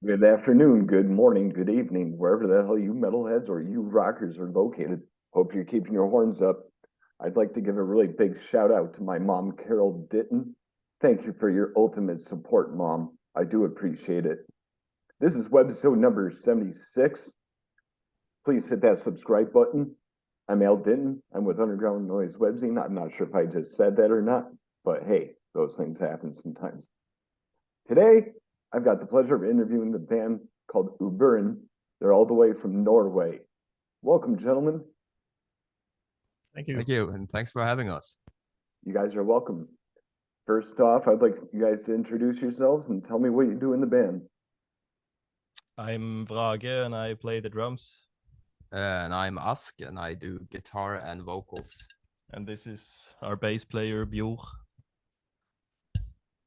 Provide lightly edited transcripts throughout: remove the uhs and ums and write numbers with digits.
Good afternoon, good morning, good evening, wherever the hell you metalheads or you rockers are located. Hope you're keeping your horns up. I'd like to give a really big shout out to my mom, Carol Ditton. Thank you for your ultimate support, Mom. I do appreciate it. This is Webisode number 76. Please hit that subscribe button. I'm Al Ditton. I'm with Underground Noise Webzine. I'm not sure if I just said that or not, but hey, those things happen sometimes. Today, I've got the pleasure of interviewing the band called Uburen. They're all the way from Norway. Welcome, gentlemen. Thank you. Thank you, and thanks for having us. You guys are welcome. First off, I'd like you guys to introduce yourselves and tell me what you do in the band. I'm Vrage and I play the drums. And I'm Ask, and I do guitar and vocals. And this is our bass player, Bjor.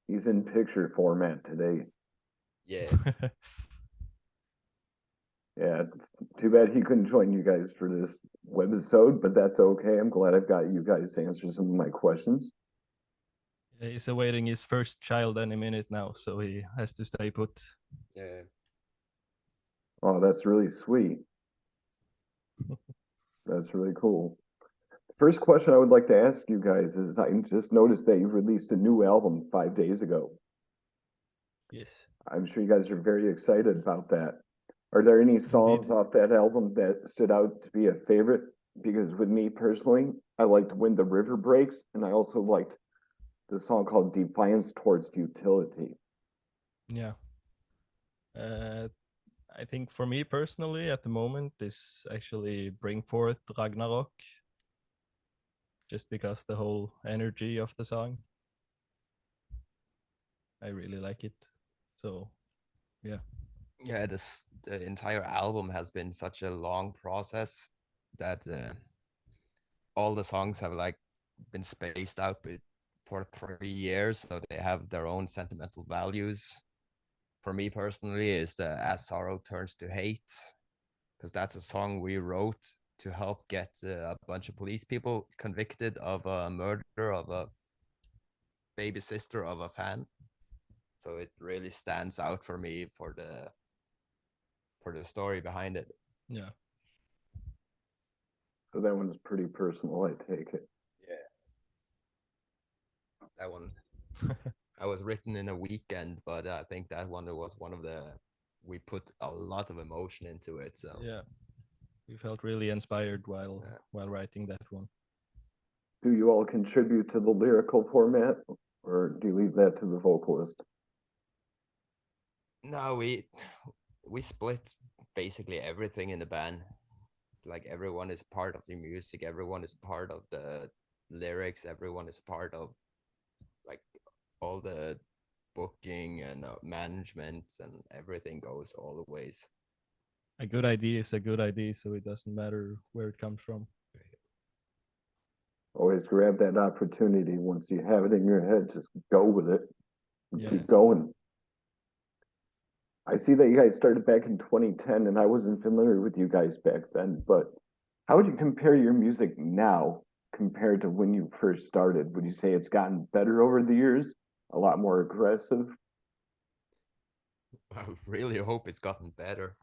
He's in picture format today. Yeah. Yeah, it's too bad he couldn't join you guys for this webisode, but that's okay. I'm glad I've got you guys to answer some of my questions. He's awaiting his first child any minute now, so he has to stay put. Yeah. Oh, that's really sweet. That's really cool. First question I would like to ask you guys is I just noticed that you released a new album 5 days ago. Yes. I'm sure you guys are very excited about that. Are there any songs off that album that stood out to be a favorite? Because with me personally, I liked When the River Breaks, and I also liked the song called Defiance Towards Futility. Yeah. I think for me personally, at the moment, is actually Bring Forth Ragnarok. Just because the whole energy of the song. I really like it. So, yeah. Yeah, the entire album has been such a long process that all the songs have been spaced out for 3 years, so they have their own sentimental values. For me personally, is the As Sorrow Turns to Hate, because that's a song we wrote to help get a bunch of police people convicted of a murder of a baby sister of a fan. So it really stands out for me for the story behind it. Yeah. So that one's pretty personal, I take it. Yeah. That one I was written in a weekend, but I think that one was one of we put a lot of emotion into it. So yeah. We felt really inspired while writing that one. Do you all contribute to the lyrical format, or do you leave that to the vocalist? No, we split basically everything in the band. Like everyone is part of the music, everyone is part of the lyrics, everyone is part of like all the booking and management, and everything goes all the ways. A good idea is a good idea, so it doesn't matter where it comes from. Always grab that opportunity. Once you have it in your head, just go with it and Yeah. keep going. I see that you guys started back in 2010, and I wasn't familiar with you guys back then, but how would you compare your music now compared to when you first started? Would you say it's gotten better over the years? A lot more aggressive? I really hope it's gotten better.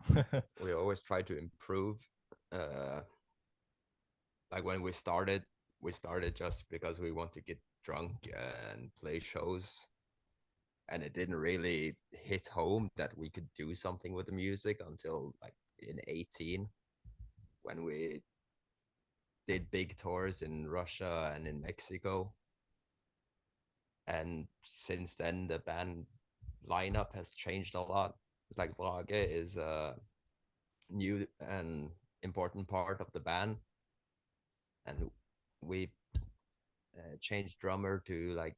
We always try to improve. Like when we started just because we want to get drunk and play shows. And it didn't really hit home that we could do something with the music until like in 18, when we did big tours in Russia and in Mexico. And since then, the band lineup has changed a lot. Like Brage is a new and important part of the band, and we changed drummer to like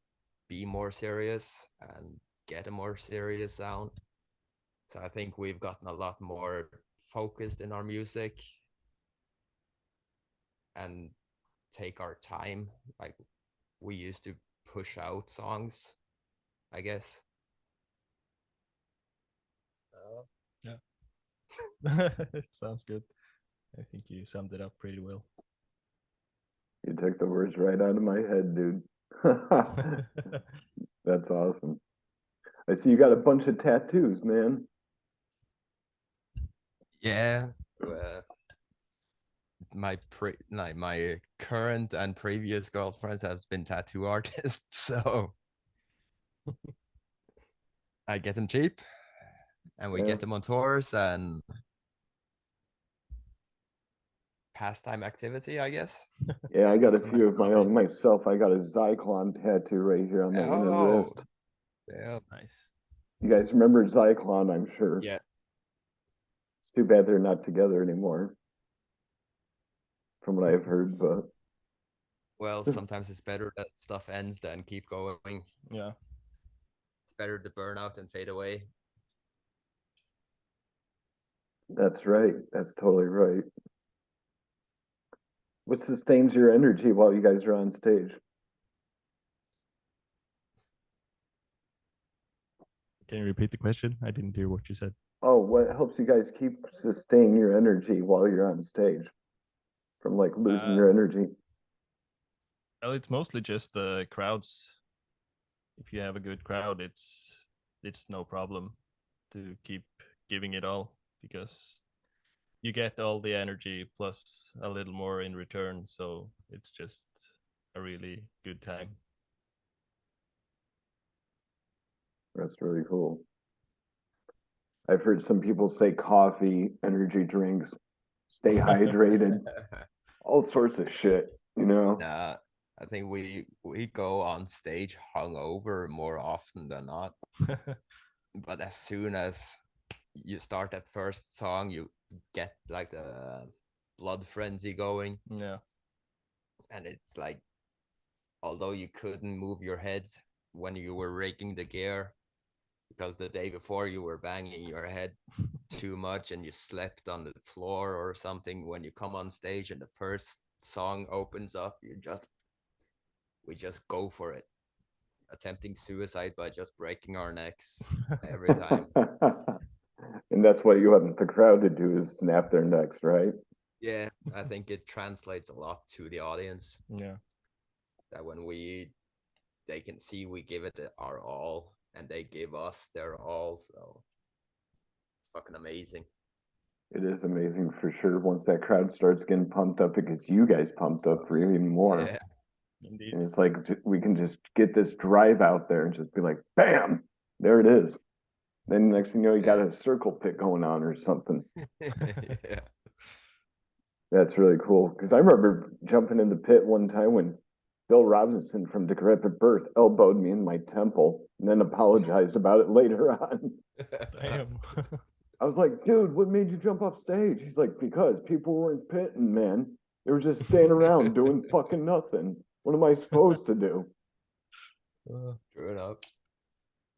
be more serious and get a more serious sound. So I think we've gotten a lot more focused in our music and take our time. Like we used to push out songs, I guess. Yeah. It sounds good. I think you summed it up pretty well. You took the words right out of my head, dude. That's awesome. I see you got a bunch of tattoos, man. Yeah. My current and previous girlfriends have been tattoo artists, so I get them cheap, and we Yeah. get them on tours and pastime activity, I guess. Yeah, I got a It's a few nice of my hobby. own myself. I got a Zyklon tattoo right here on the inner Oh, wrist. yeah, Nice. You guys remember Zyklon, I'm sure. yeah. It's too bad they're not together anymore, from what I've heard, but Well, sometimes it's better that stuff ends than keep going. Yeah. It's better to burn out and fade away. that's right. That's totally right. What sustains your energy while you guys are on stage? Can you repeat the question? I didn't hear what you said. Oh, what helps you guys sustain your energy while you're on stage from like losing your energy? Well, it's mostly just the crowds. If you have a good crowd, it's no problem to keep giving it all, because you get all the energy plus a little more in return. So it's just a really good time. That's really cool. I've heard some people say coffee, energy drinks, stay hydrated, all sorts of shit, you know? Nah, I think we go on stage hungover more often than not. But as soon as you start that first song, you get like the blood frenzy going, Yeah. and it's like, although you couldn't move your head when you were raking the gear, because the day before you were banging your head too much and you slept on the floor or something, when you come on stage and the first song opens up, we just go for it, attempting suicide by just breaking our necks every time. And that's what you want the crowd to do, is snap their necks, right? Yeah, I think it translates a lot to the audience, Yeah. that when they can see we give it our all and they give us their all, so it's fucking amazing. It is amazing for sure. Once that crowd starts getting pumped up, it gets you guys pumped up for even more. Yeah, Indeed. And it's like we can just get this drive out there and just be like, bam, there it is. Then next thing you know, you got a circle pit going on or something. yeah. That's really cool. Because I remember jumping in the pit one time when Bill Robinson from Decrepit Birth elbowed me in my temple and then apologized about it later on. Damn. I was like, dude, what made you jump off stage? He's like, because people weren't pitting, man. They were just standing around doing fucking nothing. What am I supposed to do? True enough.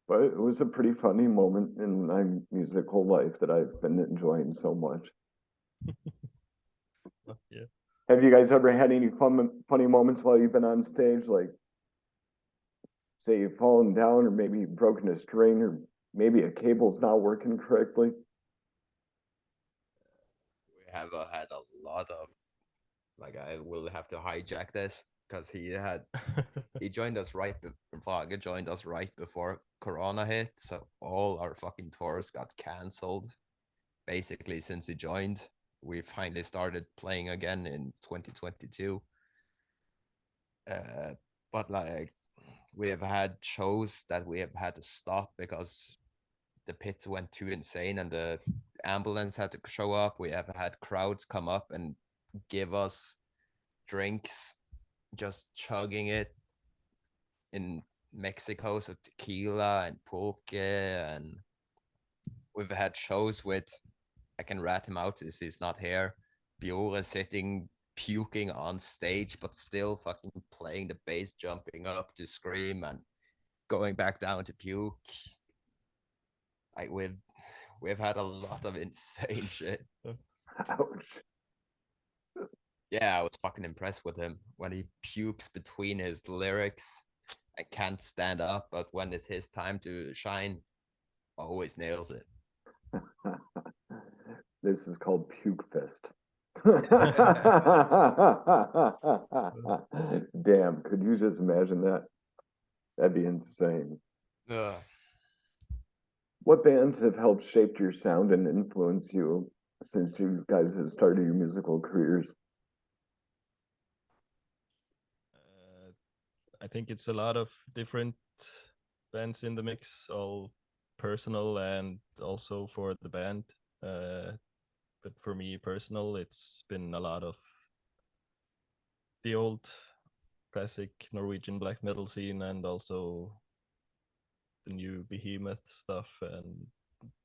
But it was a pretty funny moment in my musical life that I've been enjoying so much. Yeah. Have you guys ever had any funny moments while you've been on stage? Like, say you've fallen down, or maybe you've broken a string, or maybe a cable's not working correctly? We have had a lot of, like, I will have to hijack this because he joined us Vaga joined us right before Corona hit, so all our fucking tours got cancelled basically since he joined. We finally started playing again in 2022. But like, we have had shows that we have had to stop because the pits went too insane and the ambulance had to show up. We have had crowds come up and give us drinks, just chugging it in Mexico, so tequila and pulque, and we've had shows with, I can rat him out as he's not here, Biora sitting puking on stage but still fucking playing the bass, jumping up to scream and going back down to puke. Like, we've had a lot of insane shit. Ouch. Yeah, I was fucking impressed with him when he pukes between his lyrics. I can't stand up, but when it's his time to shine, always nails it. This is called Puke Fest. Damn, could you just imagine that? That'd be insane. Ugh. What bands have helped shape your sound and influence you since you guys have started your musical careers? I think it's a lot of different bands in the mix, all personal and also for the band. But for me personal, it's been a lot of the old classic Norwegian black metal scene and also the new behemoth stuff, and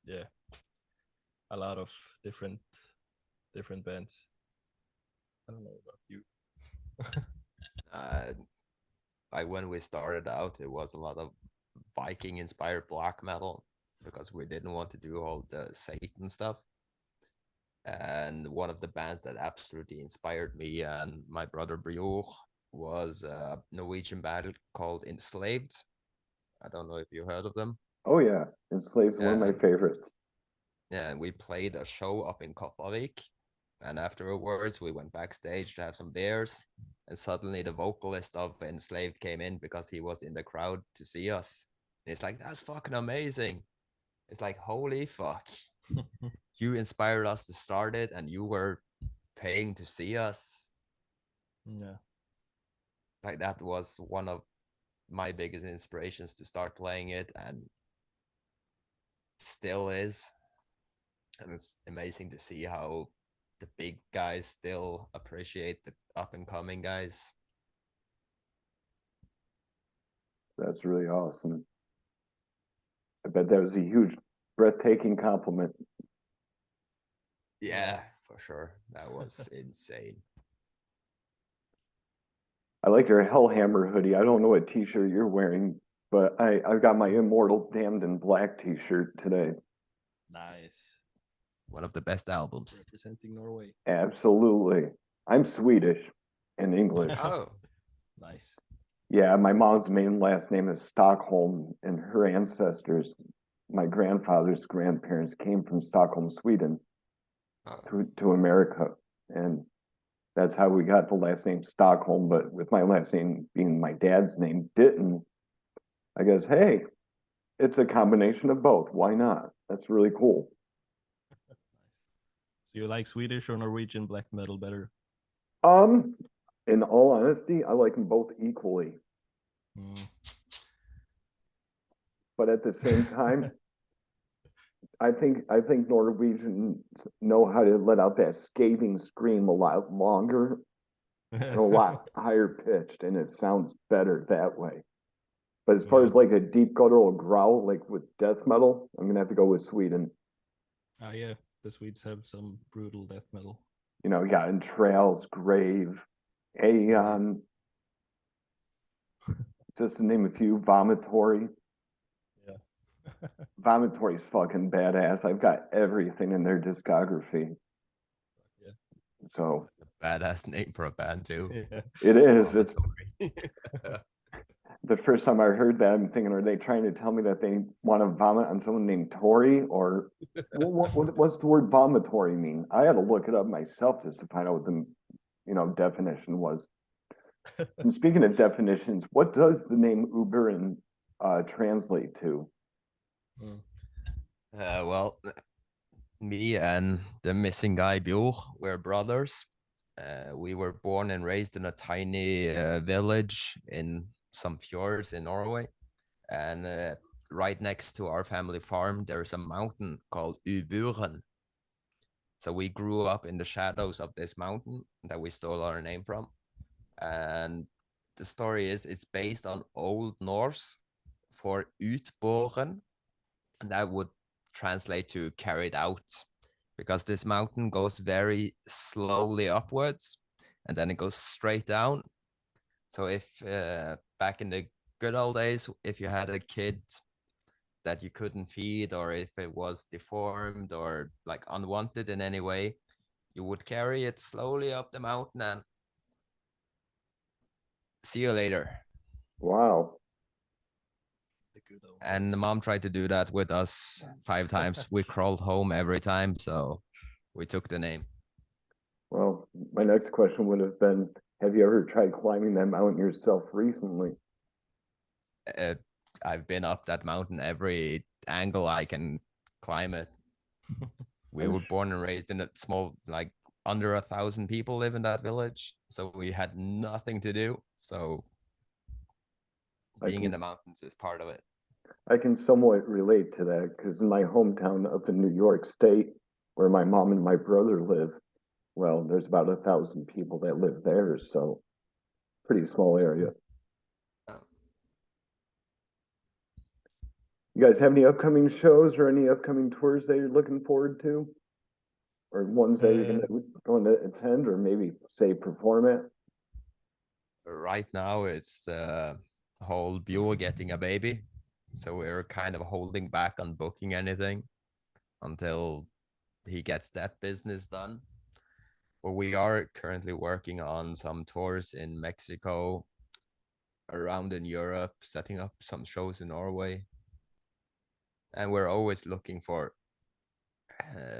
yeah, a lot of different bands. I don't know about you. Like when we started out, it was a lot of Viking inspired black metal because we didn't want to do all the Satan stuff. And one of the bands that absolutely inspired me and my brother Brioch was a Norwegian band called Enslaved. I don't know if you heard of them. Oh yeah, Enslaved's one of my favorites. Yeah, and we played a show up in Kopervik, and afterwards we went backstage to have some beers, and suddenly the vocalist of Enslaved came in because he was in the crowd to see us. And it's like, that's fucking amazing. It's like, holy fuck. You inspired us to start it and you were paying to see us. Yeah. Like that was one of my biggest inspirations to start playing it, and still is. And it's amazing to see how the big guys still appreciate the up and coming guys. That's really awesome. I bet that was a huge, breathtaking compliment. Yeah, for sure. That was insane. I like your Hellhammer hoodie. I don't know what t-shirt you're wearing, but I've got my Immortal Damned in Black t-shirt today. Nice. One of the best albums. Representing Norway. Absolutely. I'm Swedish and English. Oh, nice. Yeah, my mom's main last name is Stockholm, and her ancestors, my grandfather's grandparents, came from Stockholm, Sweden, to America, and that's how we got the last name Stockholm. But with my last name being my dad's name, Ditton, I guess, hey, it's a combination of both. Why not? That's really cool. Nice. So you like Swedish or Norwegian black metal better? In all honesty, I like them both equally. But at the same time, I think Norwegians know how to let out that scathing scream a lot longer and a lot higher pitched, and it sounds better that way. But as far as like a deep guttural growl, like with death metal, I'm gonna have to go with Sweden. Oh yeah, the Swedes have some brutal death metal. You know, yeah, Entrails, Grave, Aeon, just to name a few, Vomitory. Yeah. Vomitory's fucking badass. I've got everything in their discography. Yeah. So it's a badass name for a band too. Yeah. It is. It's the first time I heard that, I'm thinking, are they trying to tell me that they want to vomit on someone named Tori? Or what's the word vomitory mean? I had to look it up myself just to find out what the definition was. And speaking of definitions, what does the name Uburen translate to? Well, me and the missing guy Bjork were brothers. We were born and raised in a tiny village in some fjords in Norway, and right next to our family farm there's a mountain called Uburen. So we grew up in the shadows of this mountain that we stole our name from, and the story is it's based on Old Norse for utboren, and that would translate to carried out, because this mountain goes very slowly upwards and then it goes straight down. So if back in the good old days, if you had a kid that you couldn't feed, or if it was deformed or like unwanted in any way, you would carry it slowly up the mountain and see you later. Wow. And the mom tried to do that with us 5 times. We crawled home every time, so we took the name. Well, my next question would have been, have you ever tried climbing that mountain yourself recently? I've been up that mountain every angle I can climb it. We I'm were sh- born and raised in a small, like under 1,000 people live in that village, so we had nothing to do. So I being in can the mountains is part of it. I can somewhat relate to that because in my hometown up in New York State, where my mom and my brother live, well, there's about 1,000 people that live there, so pretty small area. You guys have any upcoming shows or any upcoming tours that you're looking forward to? Or ones that you're going to attend or maybe say perform at? Right now, it's the whole Buell getting a baby, so we're kind of holding back on booking anything until he gets that business done. But we are currently working on some tours in Mexico, around in Europe, setting up some shows in Norway. And we're always looking for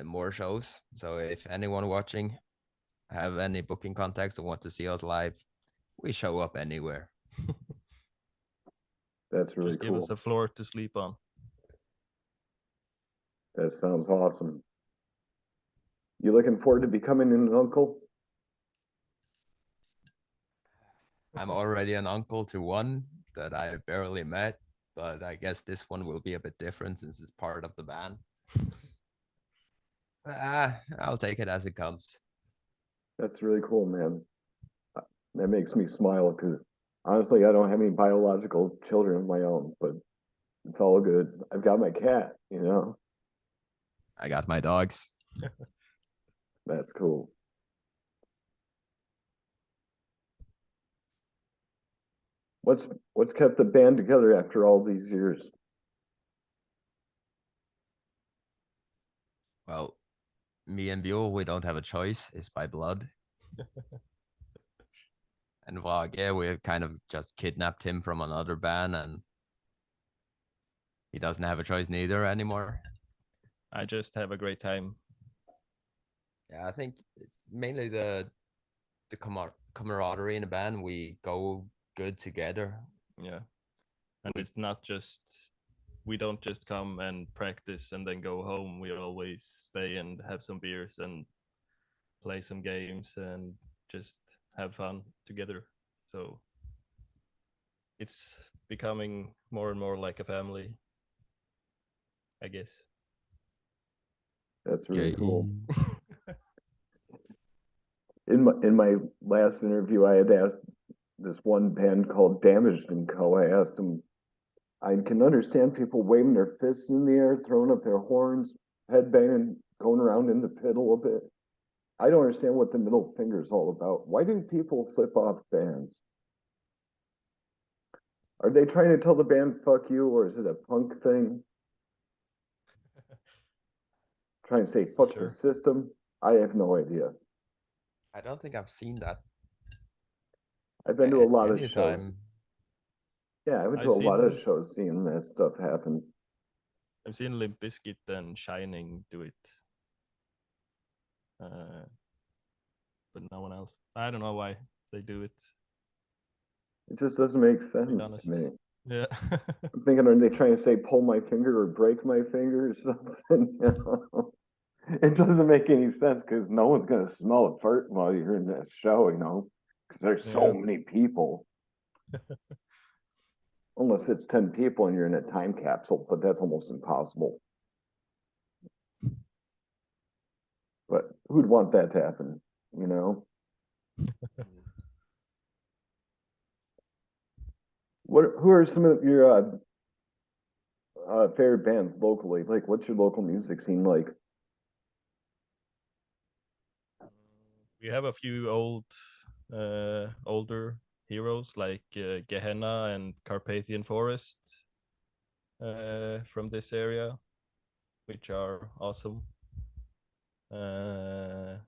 more shows. So if anyone watching have any booking contacts or want to see us live, we show up anywhere. That's really Just give cool. us a floor to sleep on. That sounds awesome. You looking forward to becoming an uncle? I'm already an uncle to one that I barely met, but I guess this one will be a bit different since it's part of the band. I'll take it as it comes. That's really cool, man. That makes me smile because honestly, I don't have any biological children of my own, but it's all good. I've got my cat, you know? I got my dogs. That's cool. What's kept the band together after all these years? Well, me and Buell, we don't have a choice. It's by blood. And Vlog, yeah, we kind of just kidnapped him from another band, and he doesn't have a choice neither anymore. I just have a great time. Yeah, I think it's mainly the camaraderie in the band. We go good together. Yeah. And it's not just, we don't just come and practice and then go home. We always stay and have some beers and play some games and just have fun together. So it's becoming more and more like a family, I guess. That's really Okay. cool. In my last interview, I had asked this one band called Damaged and Co. I asked them, I can understand people waving their fists in the air, throwing up their horns, headbanging, going around in the pit a little bit. I don't understand what the middle finger is all about. Why do people flip off bands? Are they trying to tell the band fuck you, or is it a punk thing? Trying to say fuck the system? I have no idea. I don't think I've seen that. I've been to a lot of shows. Anytime. Yeah, I went to a lot of shows seeing that stuff happen. I've seen Limp Bizkit and Shining do it. But no one else. I don't know why they do it. It just doesn't make To be sense honest. to me. Yeah. I'm thinking, are they trying to say pull my finger or break my finger or something? You know? It doesn't make any sense because no one's gonna smell a fart while you're in that show, you know, because there's so many people. Unless it's 10 people and you're in a time capsule, but that's almost impossible. But who'd want that to happen, you know? Who are some of your favorite bands locally? Like, what's your local music scene like? We have a few older heroes like Gehenna and Carpathian Forest from this area, which are awesome. And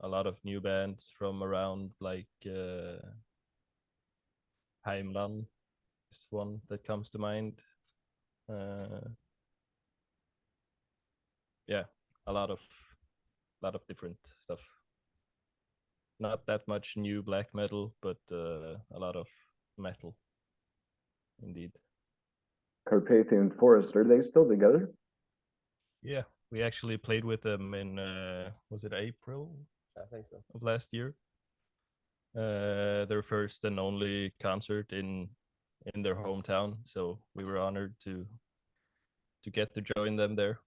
a lot of new bands from around, like Heimland is one that comes to mind. Yeah, a lot of different stuff. Not that much new black metal, but a lot of metal, indeed. Carpathian Forest, are they still together? Yeah, We actually played with them in was it April I think so. of last year? Their first and only concert in their hometown, so we were honored to get to join them there.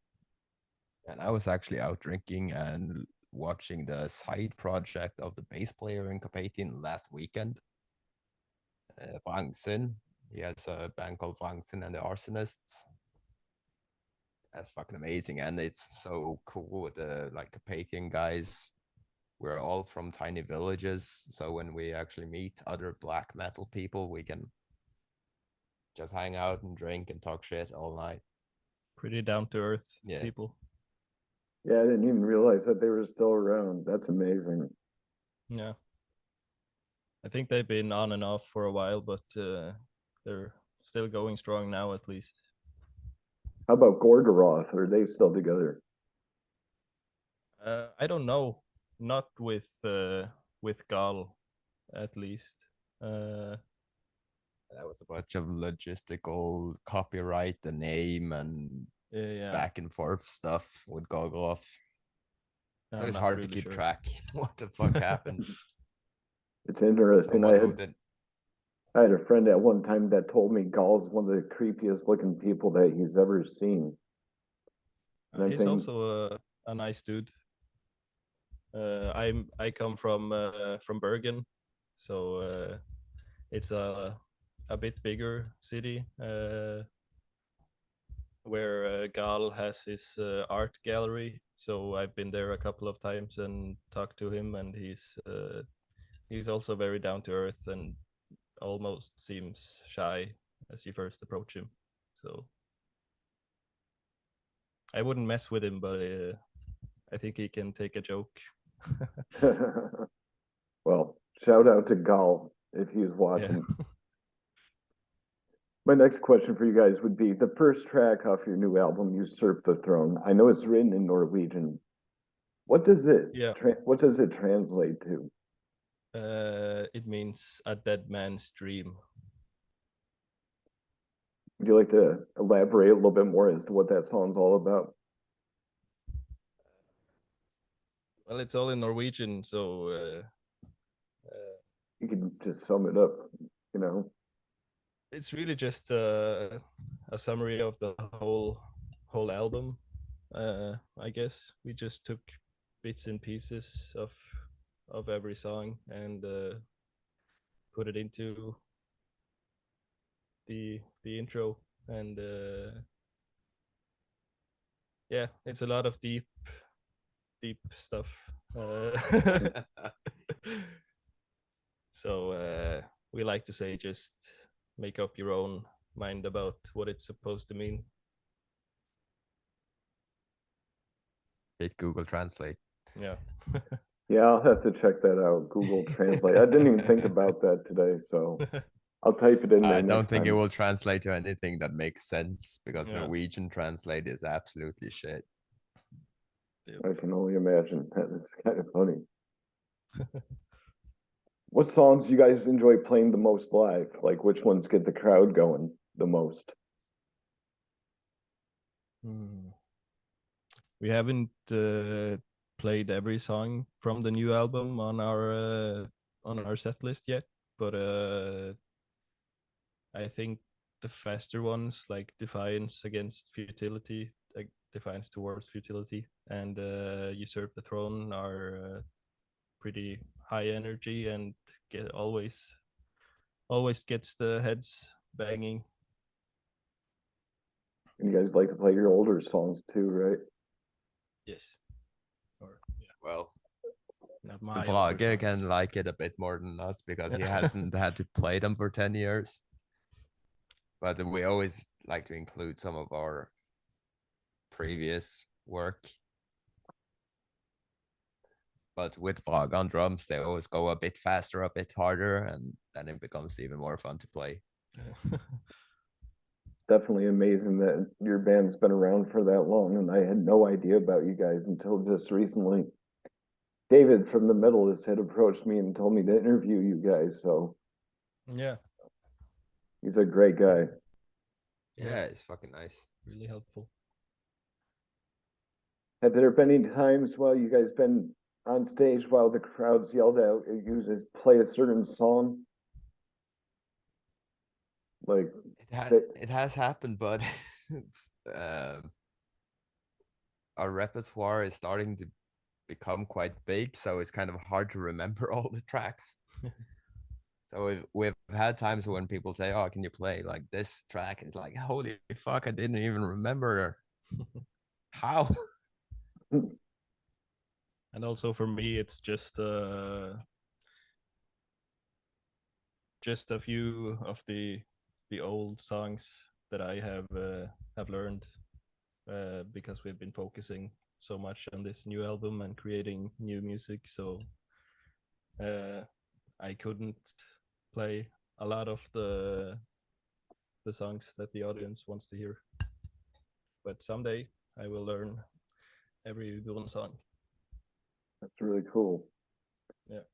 And I was actually out drinking and watching the side project of the bass player in Carpathian last weekend. Wrangsen. He has a band called Wrangsen and the Arsonists. That's fucking amazing, and it's so cool with the like Carpathian guys. We're all from tiny villages, so when we actually meet other black metal people, we can just hang out and drink and talk shit all night. Pretty down to earth Yeah. people. Yeah, I didn't even realize that they were still around. That's amazing. Yeah. I think they've been on and off for a while, but they're still going strong now, at least. How about Gorgoroth? Are they still together? I don't know. Not with Gal, at least. That was a bunch of logistical copyright, the name, and Yeah. back and forth stuff would go off. So I'm it's not hard to really keep sure. track. What the fuck happened? It's interesting. Someone who did. I had a friend at one time that told me Gall's one of the creepiest looking people that he's ever seen. And I'm He's thinking, also a nice dude. I come from Bergen, so it's a bit bigger city where Gal has his art gallery. So I've been there a couple of times and talked to him, and he's also very down to earth and almost seems shy as you first approach him. So I wouldn't mess with him, but I think he can take a joke. well, shout out to Gall if he's watching. Yeah. My next question for you guys would be the first track off your new album, Usurp the Throne. I know it's written in Norwegian. What does it translate to? It means a dead man's dream. Would you like to elaborate a little bit more as to what that song's all about? Well, it's all in Norwegian, so You can just sum it up, you know. it's really just a summary of the whole album. I guess we just took bits and pieces of every song and put it into the intro, and yeah, it's a lot of deep stuff. So we like to say, just make up your own mind about what it's supposed to mean. Hit Google Translate. Yeah. Yeah, I'll have to check that out. Google Translate. I didn't even think about that today, so I'll type it in there. I don't think time. it will translate to anything that makes sense because Yeah. Norwegian translate is absolutely shit. I can only imagine. That is kind of funny. What songs do you guys enjoy playing the most live? Like which ones get the crowd going the most? We haven't played every song from the new album on our set list yet, but I think the faster ones like Defiance against Futility, like Defiance towards Futility, and Usurp the Throne are pretty high energy and always gets the heads banging. And you guys like to play your older songs too, right? Yes. Or yeah. Well, Not my older Vrage can songs. like it a bit more than us because he hasn't had to play them for 10 years. But we always like to include some of our previous work. But with Vrage on drums, they always go a bit faster, a bit harder, and then it becomes even more fun to play. It's definitely amazing that your band's been around for that long, and I had no idea about you guys until just recently. David from the Medalist had approached me and told me to interview you guys, so Yeah. he's a great guy. Yeah, it's fucking nice. Really helpful. Have there been any times while you guys been on stage while the crowds yelled out, you just play a certain song? Like, It has happened, but it's, our repertoire is starting to become quite big, so it's kind of hard to remember all the tracks. So we've had times when people say, "Oh, can you play like this track?" It's like, holy fuck, I didn't even remember how. And also for me, it's just a few of the old songs that I have learned because we've been focusing so much on this new album and creating new music. So I couldn't play a lot of the songs that the audience wants to hear. But someday I will learn every Uburen song. That's really cool. Yeah.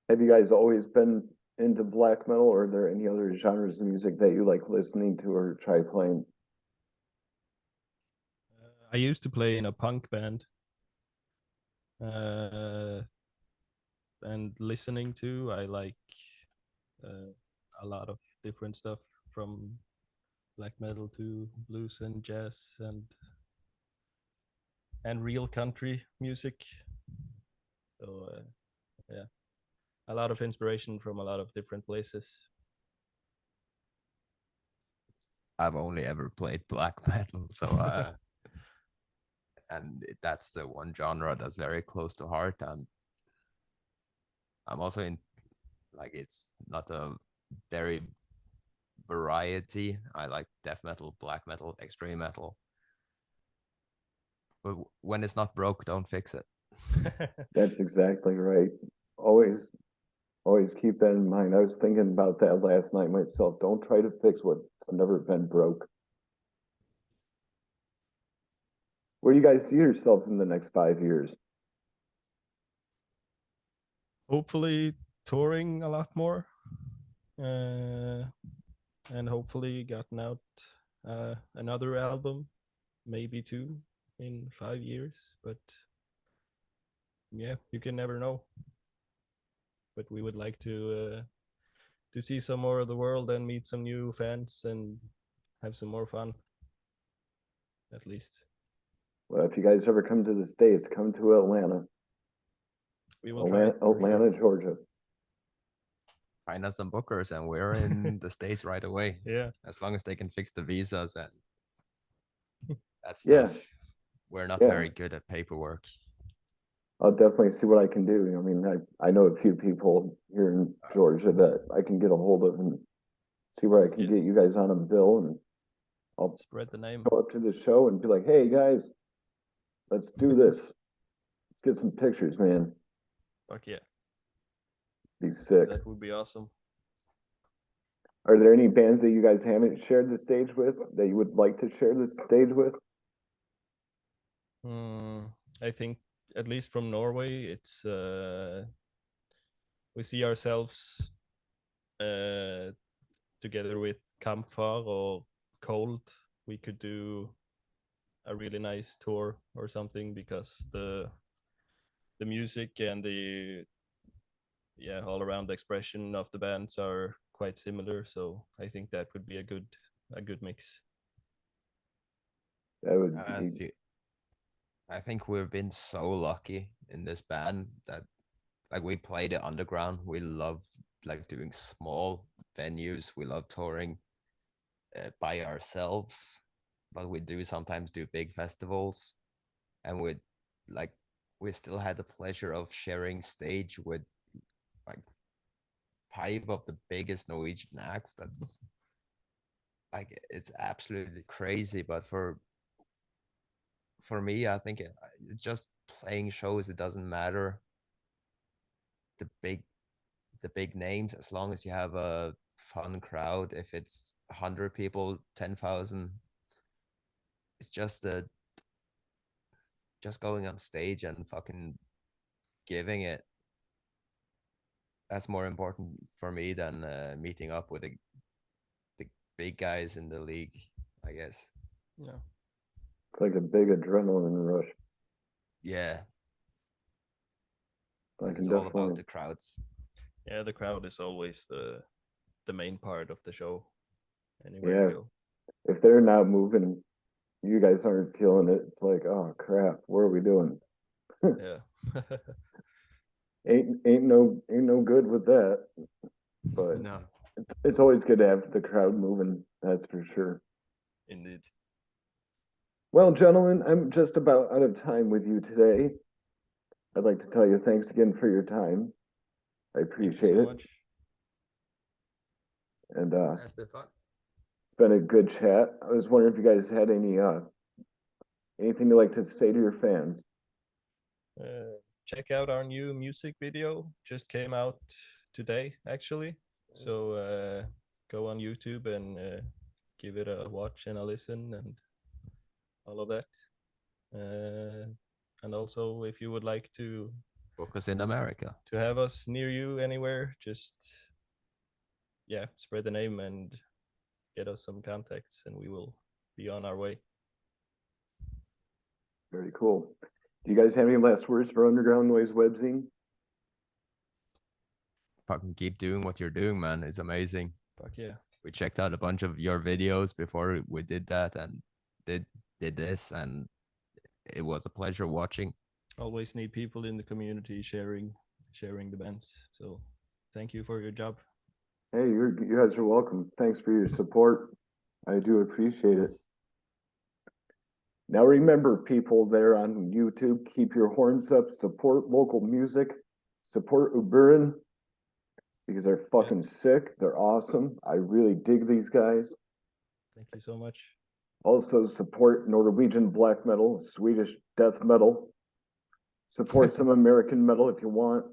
Have you guys always been into black metal, or are there any other genres of music that you like listening to or try playing? I used to play in a punk band. And listening to, I like a lot of different stuff, from black metal to blues and jazz and real country music. So yeah, a lot of inspiration from a lot of different places. I've only ever played black metal, so and that's the one genre that's very close to heart. And I'm also in, like, it's not a very variety. I like death metal, black metal, extreme metal. But when it's not broke, don't fix it. That's exactly right. Always keep that in mind. I was thinking about that last night myself. Don't try to fix what's never been broke. Where do you guys see yourselves in the next 5 years? Hopefully touring a lot more, and hopefully gotten out another album, maybe two, in 5 years. But yeah, you can never know. But we would like to see some more of the world and meet some new fans and have some more fun, at least. Well, if you guys ever come to the States, come to Atlanta. We will try. Atlanta, Georgia. Find us some bookers, and we're in the States right away. Yeah. As long as they can fix the visas and that Yeah. stuff. We're not Yeah. very good at paperwork. I'll definitely see what I can do. I mean, I know a few people here in Georgia that I can get a hold of and see where I can get you guys on a bill, and I'll spread the name. go up to the show and be like, "Hey guys, let's do this. Let's get some pictures, man." Fuck yeah. Be sick. That would be awesome. Are there any bands that you guys haven't shared the stage with that you would like to share the stage with? I think, at least from Norway, it's we see ourselves together with Kampfar or Cold. We could do a really nice tour or something, because the music and the all around expression of the bands are quite similar. So I think that would be a good mix. That would be. I think we've been so lucky in this band that, like, we played it underground. We loved, like, doing small venues. We love touring by ourselves, but we do sometimes do big festivals, and we still had the pleasure of sharing stage with, like, 5 of the biggest Norwegian acts. That's, like, it's absolutely crazy. But for me, I think just playing shows, it doesn't matter the big names, as long as you have a fun crowd. If it's 100 people, 10,000, it's just going on stage and fucking giving it. That's more important for me than meeting up with the big guys in the league, I guess. Yeah. It's like a big adrenaline rush. Yeah, I but can it's all about definitely. the crowds. Yeah, the crowd is always the main part of the show. Anywhere you Yeah, go. if they're not moving, you guys aren't feeling it. It's like, oh crap, what are we doing? Yeah. Ain't no good with that. But No. it's always good to have the crowd moving. That's for sure. Indeed. Well, gentlemen, I'm just about out of time with you today. I'd like to tell you thanks again for your time. I Thank you appreciate so it. much. And That's been fun. it's been a good chat. I was wondering if you guys had anything you'd like to say to your fans. Check out our new music video. Just came out today, actually. So go on YouTube and give it a watch and a listen and all of that. And also, if you would like to Focus in America. have us near you anywhere, just spread the name and get us some contacts, and we will be on our way. Very cool. Do you guys have any last words for Underground Noise Webzine? Fucking keep doing what you're doing, man. It's amazing. Fuck yeah. We checked out a bunch of your videos before we did that and did this, and it was a pleasure watching. Always need people in the community sharing the bands. So thank you for your job. Hey, you guys are welcome. Thanks for your support. I do appreciate it. Now remember, people there on YouTube, keep your horns up, support local music, support Uburen, because they're fucking sick. They're awesome. I really dig these guys. Thank you so much. Also support Norwegian black metal, Swedish death metal. Support some American metal if you want.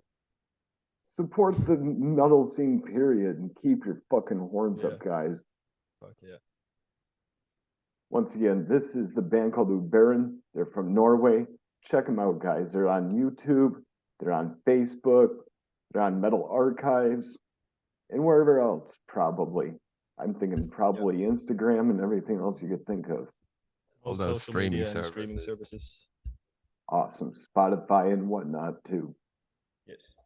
Support the metal scene, period, and keep your fucking horns up, guys. Fuck yeah. Once again, this is the band called Uburen. They're from Norway. Check them out, guys. They're on YouTube. They're on Facebook. They're on Metal Archives and wherever else, probably. I'm thinking probably Instagram and everything else you could think of. All social those streaming media and services. streaming services. Awesome. Spotify and whatnot, too. Yes.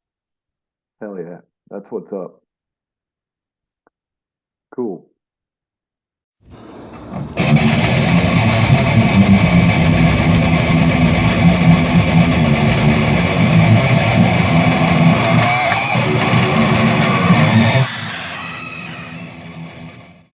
Hell yeah. That's what's up. Cool.